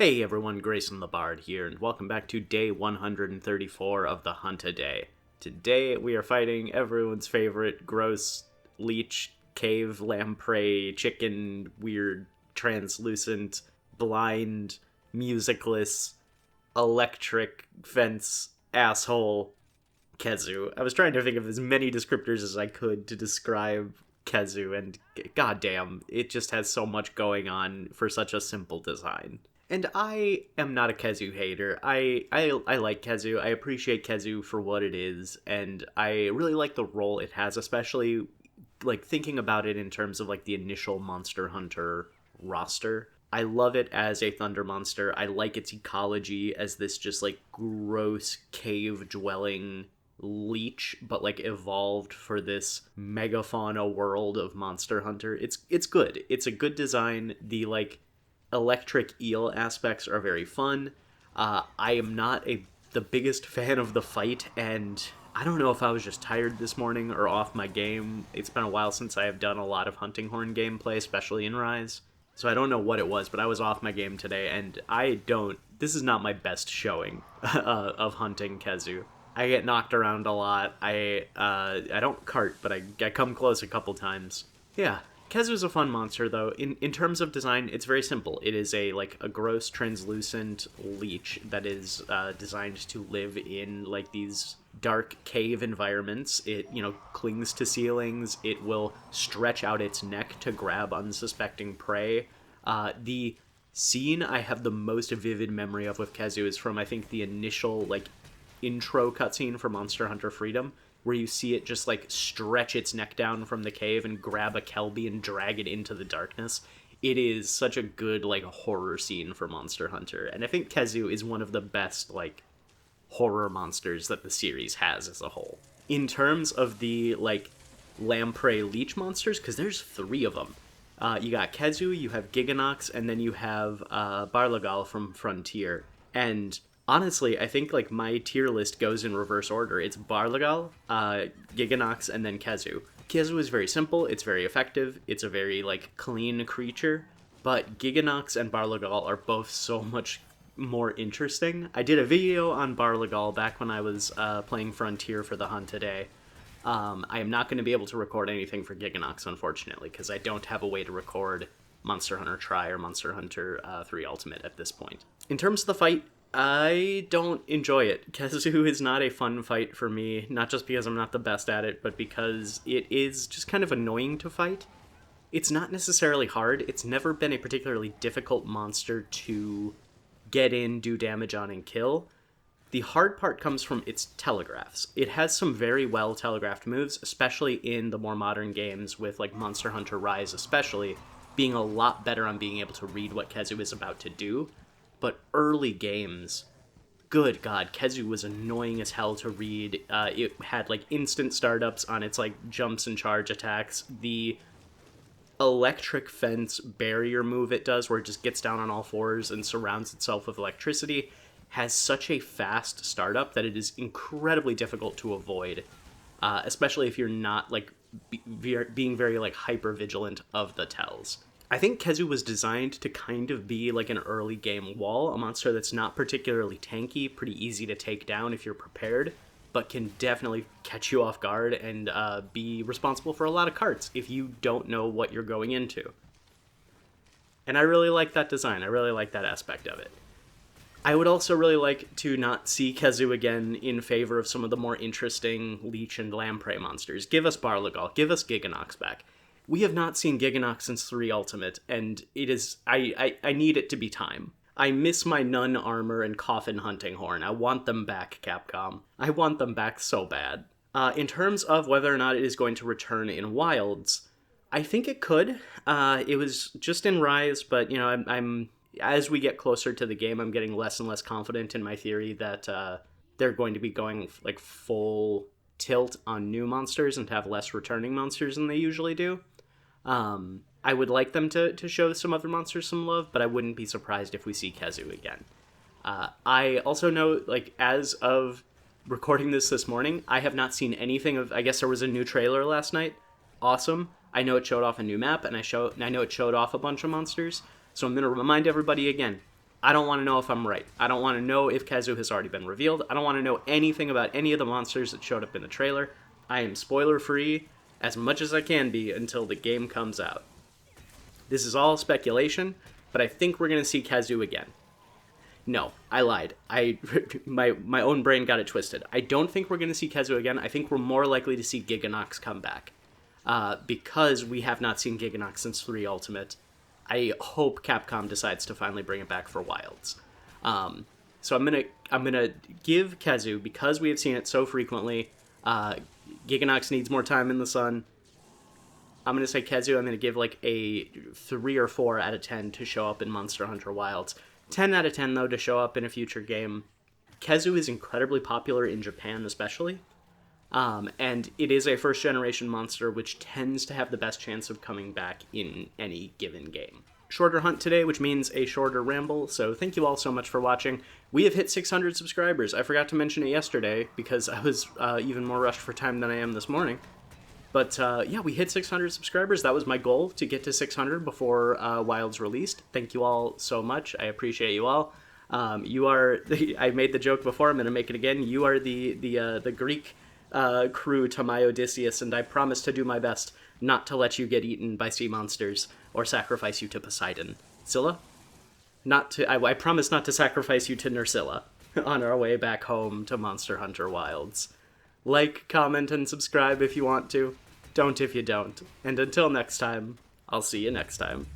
Hey everyone, Grayson the Bard here, and welcome back to day 134 of the Hunt-A-Day. Today we are fighting everyone's favorite gross leech, cave, lamprey, chicken, weird, translucent, blind, musicless, electric fence asshole Khezu. I was trying to think of as many descriptors as I could to describe Khezu, and goddamn, it just has so much going on for such a simple design. And I am not a Khezu hater. I like Khezu. I appreciate Khezu for what it is, and I really like the role it has, especially like thinking about it in terms of like the initial Monster Hunter roster. I love it as a thunder monster. I like its ecology as this just like gross cave dwelling leech, but like evolved for this megafauna world of Monster Hunter. It's good. It's a good design. The like electric eel aspects are very fun. I am not the biggest fan of the fight, and I don't know if I was just tired this morning or off my game. It's been a while since I have done a lot of hunting horn gameplay, especially in Rise. So I don't know what it was, but I was off my game today, and this is not my best showing of hunting Khezu. I get knocked around a lot. I don't cart, but I come close a couple times. Yeah, Khezu's a fun monster, though. In terms of design, it's very simple. It is a gross, translucent leech that is designed to live in like these dark cave environments. It, clings to ceilings. It will stretch out its neck to grab unsuspecting prey. The scene I have the most vivid memory of with Khezu is from, I think, the initial intro cutscene for Monster Hunter Freedom, where you see it just stretch its neck down from the cave and grab a Kelby and drag it into the darkness. It is such a good horror scene for Monster Hunter, and I think Khezu is one of the best horror monsters that the series has as a whole. In terms of the lamprey leech monsters, because there's 3 of them. You got Khezu, you have Giganox, and then you have Barlagal from Frontier. And honestly, I think my tier list goes in reverse order. It's Barlagal, Giganox, and then Khezu. Khezu is very simple, it's very effective, it's a very clean creature, but Giganox and Barlagal are both so much more interesting. I did a video on Barlagal back when I was playing Frontier for the Hunt-A-Day. I am not going to be able to record anything for Giganox, unfortunately, because I don't have a way to record Monster Hunter Tri or Monster Hunter 3 Ultimate at this point. In terms of the fight, I don't enjoy it. Khezu is not a fun fight for me, not just because I'm not the best at it, but because it is just kind of annoying to fight. It's not necessarily hard. It's never been a particularly difficult monster to get in, do damage on, and kill. The hard part comes from its telegraphs. It has some very well telegraphed moves, especially in the more modern games with Monster Hunter Rise especially, being a lot better on being able to read what Khezu is about to do. But early games, good God, Khezu was annoying as hell to read. It had instant startups on its jumps and charge attacks. The electric fence barrier move it does, where it just gets down on all fours and surrounds itself with electricity, has such a fast startup that it is incredibly difficult to avoid, especially if you're not being very hyper vigilant of the tells. I think Khezu was designed to kind of be an early game wall, a monster that's not particularly tanky, pretty easy to take down if you're prepared, but can definitely catch you off guard and be responsible for a lot of carts if you don't know what you're going into. And I really like that design. I really like that aspect of it. I would also really like to not see Khezu again in favor of some of the more interesting leech and lamprey monsters. Give us Barlagal, give us Giganox back. We have not seen Giganox since 3 Ultimate, and it is... I need it to be time. I miss my Nun armor and Coffin hunting horn. I want them back, Capcom. I want them back so bad. In terms of whether or not it is going to return in Wilds, I think it could. It was just in Rise, but, I'm as we get closer to the game, I'm getting less and less confident in my theory that they're going to be going, full tilt on new monsters and to have less returning monsters than they usually do. I would like them to show some other monsters some love, but I wouldn't be surprised if we see Khezu again. I also know, as of recording this morning, I have not seen anything of... I guess there was a new trailer last night. Awesome. I know it showed off a new map, and I know it showed off a bunch of monsters. So I'm going to remind everybody again. I don't want to know if I'm right. I don't want to know if Khezu has already been revealed. I don't want to know anything about any of the monsters that showed up in the trailer. I am spoiler-free as much as I can be until the game comes out. This is all speculation, but I think we're going to see Khezu again. No, I lied. My own brain got it twisted. I don't think we're going to see Khezu again. I think we're more likely to see Giganox come back. Because we have not seen Giganox since 3 Ultimate. I hope Capcom decides to finally bring it back for Wilds. So I'm gonna give Khezu, because we have seen it so frequently, Giganox needs more time in the sun. I'm gonna say Khezu, I'm gonna give like a 3 or 4 out of 10 to show up in Monster Hunter Wilds. 10 out of 10 though to show up in a future game. Khezu is incredibly popular in Japan especially. And it is a first-generation monster, which tends to have the best chance of coming back in any given game. Shorter hunt today, which means a shorter ramble, so thank you all so much for watching. We have hit 600 subscribers. I forgot to mention it yesterday, because I was even more rushed for time than I am this morning. But yeah, we hit 600 subscribers. That was my goal, to get to 600 before Wilds released. Thank you all so much. I appreciate you all. You are, I made the joke before, I'm going to make it again. You are the Greek crew to my Odysseus, and I promise to do my best not to let you get eaten by sea monsters or sacrifice you to Poseidon. Scylla? I promise not to sacrifice you to Nursilla on our way back home to Monster Hunter Wilds. Like, comment, and subscribe if you want to. Don't if you don't. And until next time, I'll see you next time.